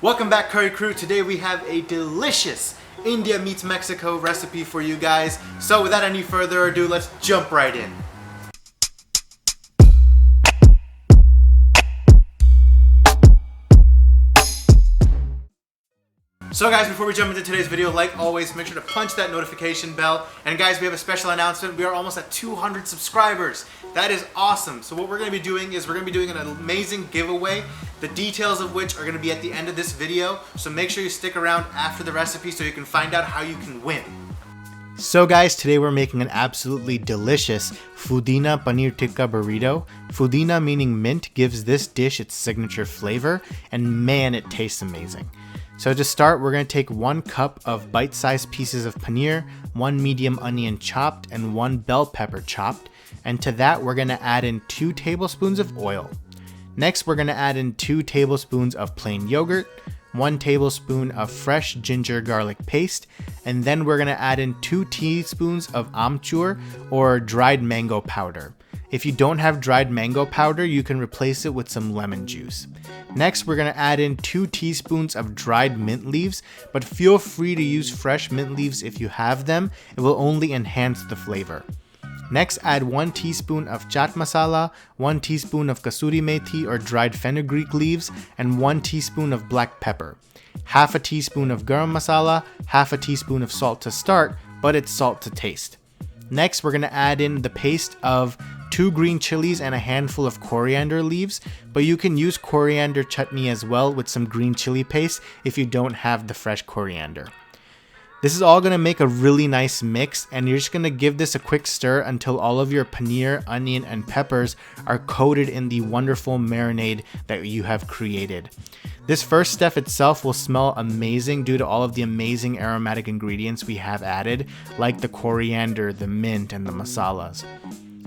Welcome back, Curry Crew. Today we have a delicious India meets Mexico recipe for you guys. So without any further ado, let's jump right in. So guys, before we jump into today's video, like always, make sure to punch that notification bell. And guys, we have a special announcement. We are almost at 200 subscribers. That is awesome. So what we're going to be doing is we're going to be doing an amazing giveaway, the details of which are going to be at the end of this video. So make sure you stick around after the recipe so you can find out how you can win. So guys, today we're making an absolutely delicious Pudina Paneer Tikka Burrito. Pudina, meaning mint, gives this dish its signature flavor, and man, it tastes amazing. So to start, we're going to take 1 cup of bite-sized pieces of paneer, 1 medium onion chopped, and 1 bell pepper chopped. And to that, we're going to add in 2 tablespoons of oil. Next, we're going to add in 2 tablespoons of plain yogurt, 1 tablespoon of fresh ginger garlic paste, and then we're going to add in 2 teaspoons of amchur or dried mango powder. If you don't have dried mango powder, you can replace it with some lemon juice. Next, we're going to add in 2 teaspoons of dried mint leaves, but feel free to use fresh mint leaves if you have them. It will only enhance the flavor. Next, add 1 teaspoon of chaat masala, 1 teaspoon of kasuri methi or dried fenugreek leaves, and 1 teaspoon of black pepper. Half a teaspoon of garam masala, half a teaspoon of salt to start, but it's salt to taste. Next, we're going to add in the paste of 2 green chilies and a handful of coriander leaves, but you can use coriander chutney as well with some green chili paste if you don't have the fresh coriander. This is all going to make a really nice mix, and you're just going to give this a quick stir until all of your paneer, onion, and peppers are coated in the wonderful marinade that you have created. This first step itself will smell amazing due to all of the amazing aromatic ingredients we have added, like the coriander, the mint, and the masalas.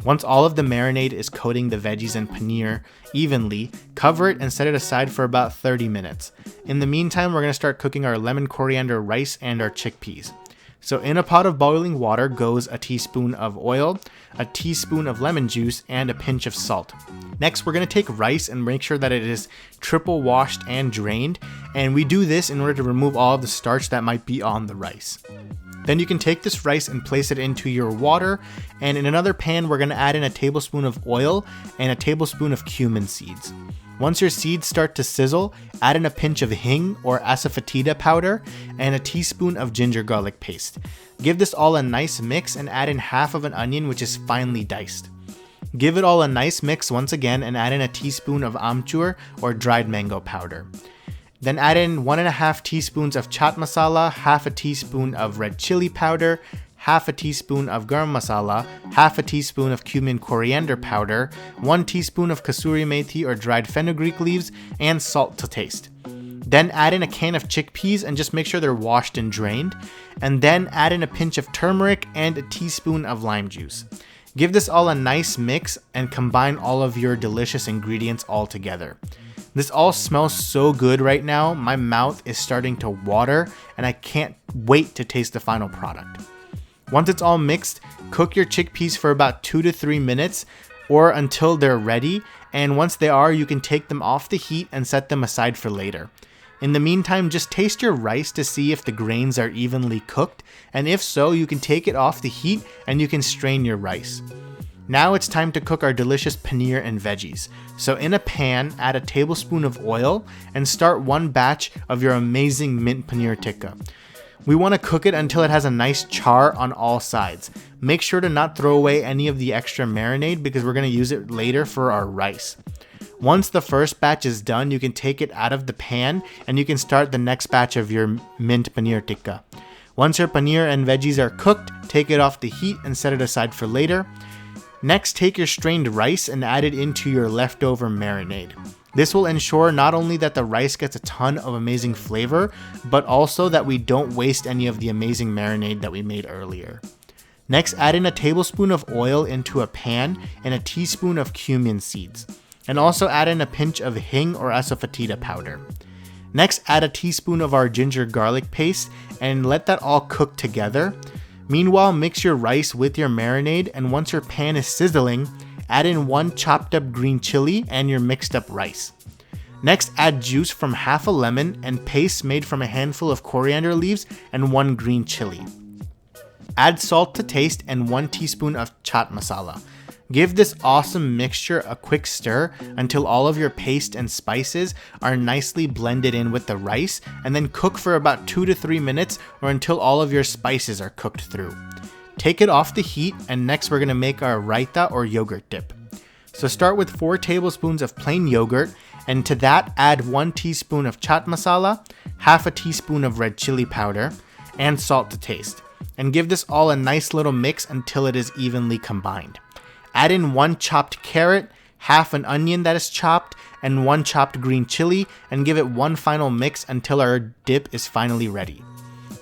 Once all of the marinade is coating the veggies and paneer evenly, cover it and set it aside for about 30 minutes. In the meantime, we're going to start cooking our lemon coriander rice and our chickpeas. So in a pot of boiling water goes a teaspoon of oil, a teaspoon of lemon juice, and a pinch of salt. Next, we're going to take rice and make sure that it is triple washed and drained, and we do this in order to remove all of the starch that might be on the rice. Then you can take this rice and place it into your water, and in another pan we're going to add in a tablespoon of oil and a tablespoon of cumin seeds. Once your seeds start to sizzle, add in a pinch of hing or asafoetida powder and a teaspoon of ginger garlic paste. Give this all a nice mix and add in half of an onion which is finely diced. Give it all a nice mix once again and add in a teaspoon of amchur or dried mango powder. Then add in 1.5 teaspoons of chaat masala, half a teaspoon of red chili powder, half a teaspoon of garam masala, half a teaspoon of cumin coriander powder, 1 teaspoon of kasuri methi or dried fenugreek leaves, and salt to taste. Then add in a can of chickpeas and just make sure they're washed and drained. And then add in a pinch of turmeric and a teaspoon of lime juice. Give this all a nice mix and combine all of your delicious ingredients all together. This all smells so good right now, my mouth is starting to water and I can't wait to taste the final product. Once it's all mixed, cook your chickpeas for about 2 to 3 minutes or until they're ready, and once they are, you can take them off the heat and set them aside for later. In the meantime, just taste your rice to see if the grains are evenly cooked, and if so, you can take it off the heat and you can strain your rice. Now it's time to cook our delicious paneer and veggies. So in a pan, add a tablespoon of oil and start 1 batch of your amazing mint paneer tikka. We want to cook it until it has a nice char on all sides. Make sure to not throw away any of the extra marinade because we're going to use it later for our rice. Once the first batch is done, you can take it out of the pan and you can start the next batch of your mint paneer tikka. Once your paneer and veggies are cooked, take it off the heat and set it aside for later. Next, take your strained rice and add it into your leftover marinade. This will ensure not only that the rice gets a ton of amazing flavor, but also that we don't waste any of the amazing marinade that we made earlier. Next, add in a tablespoon of oil into a pan and a teaspoon of cumin seeds. And also add in a pinch of hing or asafoetida powder. Next, add a teaspoon of our ginger garlic paste and let that all cook together. Meanwhile, mix your rice with your marinade, and once your pan is sizzling, add in 1 chopped up green chili and your mixed up rice. Next, add juice from half a lemon and paste made from a handful of coriander leaves and 1 green chili. Add salt to taste and 1 teaspoon of chaat masala. Give this awesome mixture a quick stir until all of your paste and spices are nicely blended in with the rice, and then cook for about 2 to 3 minutes or until all of your spices are cooked through. Take it off the heat, and next we're going to make our raita or yogurt dip. So start with 4 tablespoons of plain yogurt, and to that add 1 teaspoon of chaat masala, half a teaspoon of red chili powder, and salt to taste. And give this all a nice little mix until it is evenly combined. Add in 1 chopped carrot, half an onion that is chopped, and 1 chopped green chili, and give it one final mix until our dip is finally ready.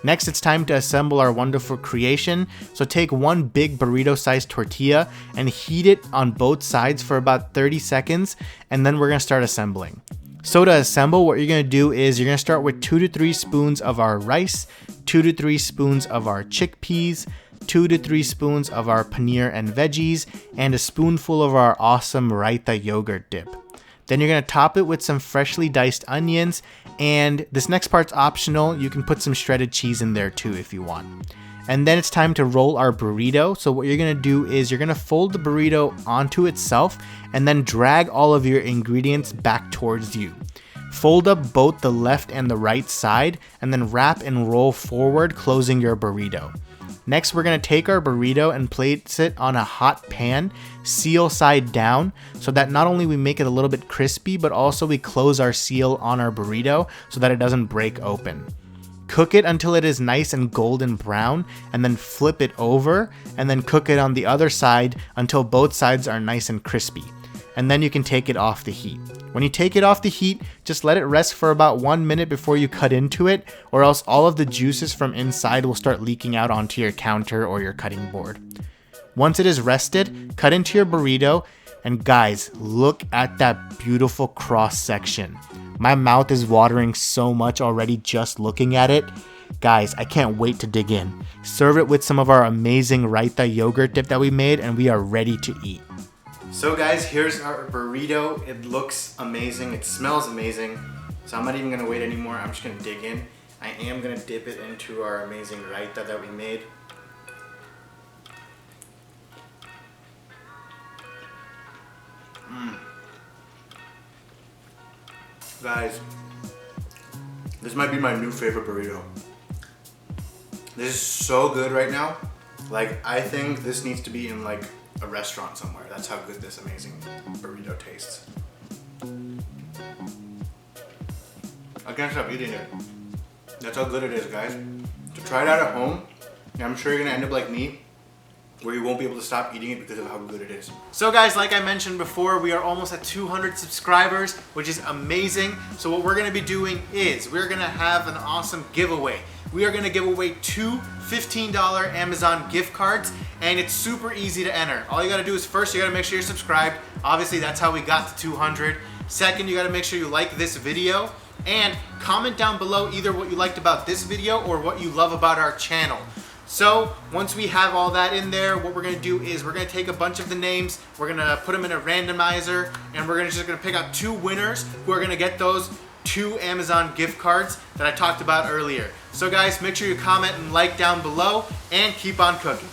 Next, it's time to assemble our wonderful creation. So take 1 big burrito-sized tortilla and heat it on both sides for about 30 seconds, and then we're going to start assembling. So to assemble, what you're going to do is you're going to start with 2 to 3 spoons of our rice, 2 to 3 spoons of our chickpeas, 2 to 3 spoons of our paneer and veggies, and a spoonful of our awesome raita yogurt dip. Then you're going to top it with some freshly diced onions, and this next part's optional. You can put some shredded cheese in there too if you want. And then it's time to roll our burrito. So what you're going to do is you're going to fold the burrito onto itself and then drag all of your ingredients back towards you. Fold up both the left and the right side and then wrap and roll forward, closing your burrito. Next, we're going to take our burrito and place it on a hot pan, seal side down, so that not only we make it a little bit crispy, but also we close our seal on our burrito so that it doesn't break open. Cook it until it is nice and golden brown, and then flip it over, and then cook it on the other side until both sides are nice and crispy. And then you can take it off the heat. When you take it off the heat, just let it rest for about 1 minute before you cut into it, or else all of the juices from inside will start leaking out onto your counter or your cutting board. Once it is rested, cut into your burrito, and guys, look at that beautiful cross section. My mouth is watering so much already just looking at it. Guys, I can't wait to dig in. Serve it with some of our amazing raita yogurt dip that we made, and we are ready to eat. So guys, here's our burrito. It looks amazing. It smells amazing. So I'm not even gonna wait anymore. I'm just gonna dig in. I am gonna dip it into our amazing raita that we made. Guys, this might be my new favorite burrito. This is so good right now. Like, I think this needs to be in like a restaurant somewhere. That's how good this amazing burrito tastes. I can't stop eating it. That's how good it is, guys. So try it out at home, and I'm sure you're gonna end up like me, where you won't be able to stop eating it because of how good it is. So guys, like I mentioned before, we are almost at 200 subscribers, which is amazing. So what we're gonna be doing is we're gonna have an awesome giveaway. We are gonna give away 2 $15 Amazon gift cards, and it's super easy to enter. All you gotta do is first, you gotta make sure you're subscribed. Obviously, that's how we got to 200. Second, you gotta make sure you like this video, and comment down below either what you liked about this video or what you love about our channel. So once we have all that in there, what we're gonna do is we're gonna take a bunch of the names, we're gonna put them in a randomizer, and we're just gonna pick out 2 winners who are gonna get those 2 Amazon gift cards that I talked about earlier. So guys, make sure you comment and like down below, and keep on cooking.